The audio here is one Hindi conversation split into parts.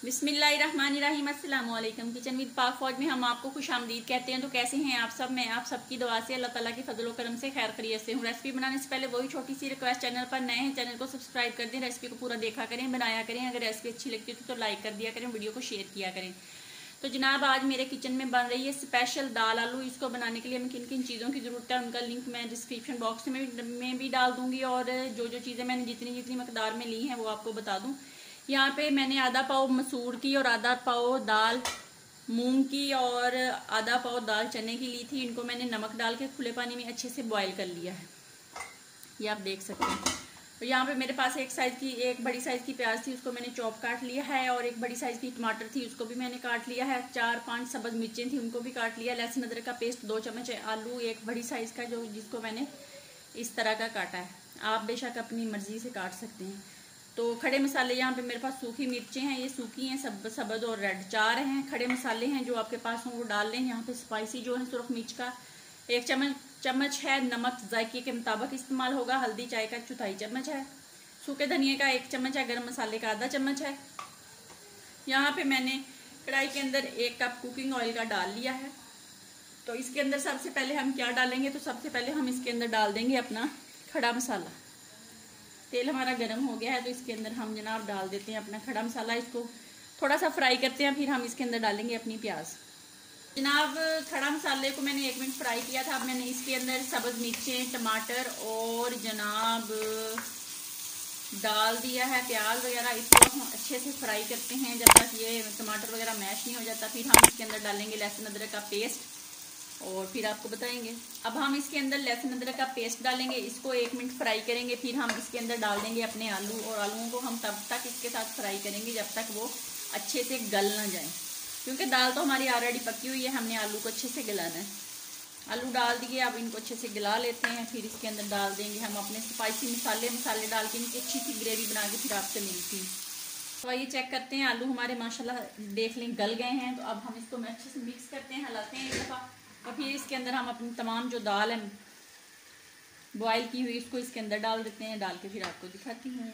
बिस्मिल्लाहिर्रहमानिर्रहीम, अस्सलाम वालेकुम। किचन विद पाक फौज में हम आपको खुशामदीद कहते हैं। तो कैसे हैं आप सब? मैं आप सबकी दुआ से अल्लाह ताला के फजल करम से खैर खैरियत से हूँ। रेसिपी बनाने से पहले वही छोटी सी रिक्वेस्ट, चैनल पर नए हैं चैनल को सब्सक्राइब कर दें, रेसिपी को पूरा देखा करें, बनाया करें। अगर रेसिपी अच्छी लगती है तो लाइक कर दिया करें, वीडियो को शेयर किया करें। तो जनाब, आज मेरे किचन में बन रही है स्पेशल दाल आलू। इसको बनाने के लिए हमें किन किन चीज़ों की ज़रूरत है उनका लिंक मैं डिस्क्रिप्शन बॉक्स में भी डाल दूंगी, और जो जो चीज़ें मैंने जितनी जितनी मकदार में ली हैं वो आपको बता दूं। यहाँ पे मैंने आधा पाव मसूर की और आधा पाव दाल मूंग की और आधा पाव दाल चने की ली थी। इनको मैंने नमक डाल के खुले पानी में अच्छे से बॉईल कर लिया है, ये आप देख सकते हैं। और यहाँ पे मेरे पास एक बड़ी साइज की प्याज थी, उसको मैंने चॉप काट लिया है। और एक बड़ी साइज की टमाटर थी, उसको भी मैंने काट लिया है। 4-5 सब्ज मिर्चें थी, उनको भी काट लिया। लहसुन अदरक का पेस्ट 2 चम्मच है। आलू एक बड़ी साइज का जिसको मैंने इस तरह का काटा है। आप बेशक अपनी मर्जी से काट सकते हैं। तो खड़े मसाले यहाँ पे मेरे पास सूखी मिर्चें हैं, ये सूखी हैं, सब्ज और रेड 4 हैं। खड़े मसाले हैं जो आपके पास हों वो डाल लें। यहाँ पे स्पाइसी जो है सुरख मिर्च का 1 चम्मच है। नमक जायके के मुताबिक इस्तेमाल होगा। हल्दी चाय का 1/4 चम्मच है। सूखे धनिया का 1 चम्मच है। गरम मसाले का आधा चम्मच है। यहाँ पे मैंने कढ़ाई के अंदर 1 कप कुकिंग ऑयल का डाल लिया है। तो इसके अंदर सबसे पहले हम क्या डालेंगे, तो सबसे पहले हम इसके अंदर डाल देंगे अपना खड़ा मसाला। तेल हमारा गर्म हो गया है, तो इसके अंदर हम जनाब डाल देते हैं अपना खड़ा मसाला। इसको थोड़ा सा फ्राई करते हैं, फिर हम इसके अंदर डालेंगे अपनी प्याज। जनाब, खड़ा मसाले को मैंने 1 मिनट फ्राई किया था। अब मैंने इसके अंदर सब्ज मिर्चें, टमाटर और जनाब डाल दिया है प्याज वगैरह। इसको हम अच्छे से फ्राई करते हैं जब तक ये टमाटर वगैरह मैश नहीं हो जाता। फिर हम इसके अंदर डालेंगे लहसुन अदरक का पेस्ट और फिर आपको बताएंगे। अब हम इसके अंदर लहसुन अदरक का पेस्ट डालेंगे, इसको 1 मिनट फ्राई करेंगे। फिर हम इसके अंदर डाल देंगे अपने आलू, और आलूओं को हम तब तक इसके साथ फ्राई करेंगे जब तक वो अच्छे से गल ना जाए, क्योंकि दाल तो हमारी ऑलरेडी पकी हुई है, हमने आलू को अच्छे से गलाना है। आलू डाल दिए, अब इनको अच्छे से गला लेते हैं। फिर इसके अंदर डाल देंगे हम अपने स्पाइसी मसाले डाल के इनकी अच्छी सी ग्रेवी बना के फिर आपसे मिलती हूँ। तो आइए चेक करते हैं। आलू हमारे माशाल्लाह देख लें गल गए हैं। तो अब हम इसको अच्छे से मिक्स करते हैं, हिलाते हैं एक दफ़ा। और फिर इसके अंदर हम अपनी तमाम जो दाल है बॉयल की हुई इसको इसके अंदर डाल देते हैं। डाल के फिर आपको दिखाती हूँ।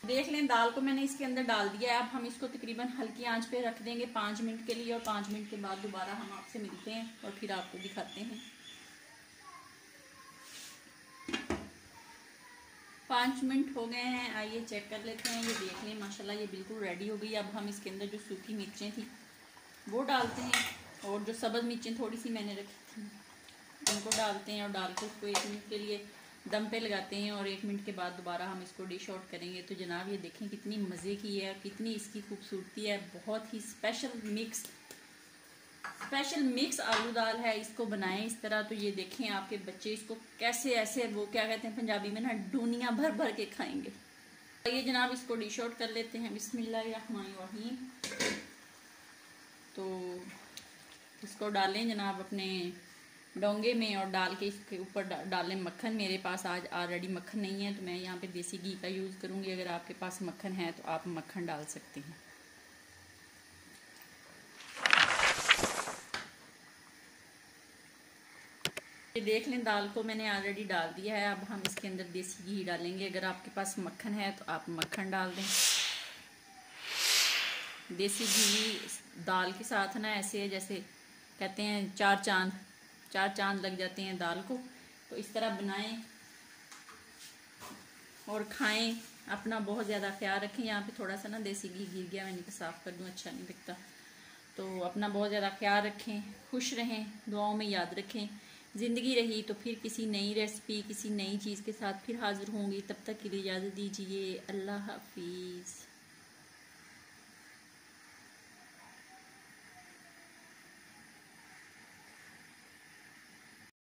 देख लें, दाल को मैंने इसके अंदर डाल दिया है। अब हम इसको तकरीबन हल्की आंच पे रख देंगे 5 मिनट के लिए, और 5 मिनट के बाद दोबारा हम आपसे मिलते हैं और फिर आपको दिखाते हैं। 5 मिनट हो गए हैं, आइए चेक कर लेते हैं। ये देख लें माशाल्लाह ये बिल्कुल रेडी हो गई। अब हम इसके अंदर जो सूखी मिर्चें थी वो डालते हैं, और जो सब्ज़ मिर्चें थोड़ी सी मैंने रखी थी उनको डालते हैं। और डाल के उसको 1 मिनट के लिए दम पे लगाते हैं, और 1 मिनट के बाद दोबारा हम इसको डिश आउट करेंगे। तो जनाब ये देखें कितनी मज़े की है, कितनी इसकी खूबसूरती है। बहुत ही स्पेशल मिक्स आलू दाल है। इसको बनाएं इस तरह तो ये देखें आपके बच्चे इसको कैसे ऐसे वो क्या कहते हैं पंजाबी में ना, डूनियाँ भर भर के खाएंगे। तो ये जनाब इसको डिश आउट कर लेते हैं। बिस्मिल्लाहिर्रहमानिर्रहीम। तो इसको डालें जनाब अपने डोंगे में, और डाल के इसके ऊपर डालें मक्खन। मेरे पास आज ऑलरेडी मक्खन नहीं है, तो मैं यहाँ पे देसी घी का यूज़ करूँगी। अगर आपके पास मक्खन है तो आप मक्खन डाल सकते हैं। ये देख लें, दाल को मैंने ऑलरेडी डाल दिया है। अब हम इसके अंदर देसी घी डालेंगे। अगर आपके पास मक्खन है तो आप मक्खन डाल दें। देसी घी दाल के साथ ना ऐसे है जैसे कहते हैं चार चांद लग जाते हैं दाल को। तो इस तरह बनाएं और खाएं। अपना बहुत ज़्यादा ख्याल रखें। यहाँ पे थोड़ा सा ना देसी घी गिर गया, मैंने तो साफ़ कर दूँ, अच्छा नहीं दिखता। तो अपना बहुत ज़्यादा ख्याल रखें, खुश रहें, दुआओं में याद रखें। ज़िंदगी रही तो फिर किसी नई रेसिपी, किसी नई चीज़ के साथ फिर हाज़िर होंगी। तब तक के लिए इजाज़त दीजिए। अल्लाह हाफिज़।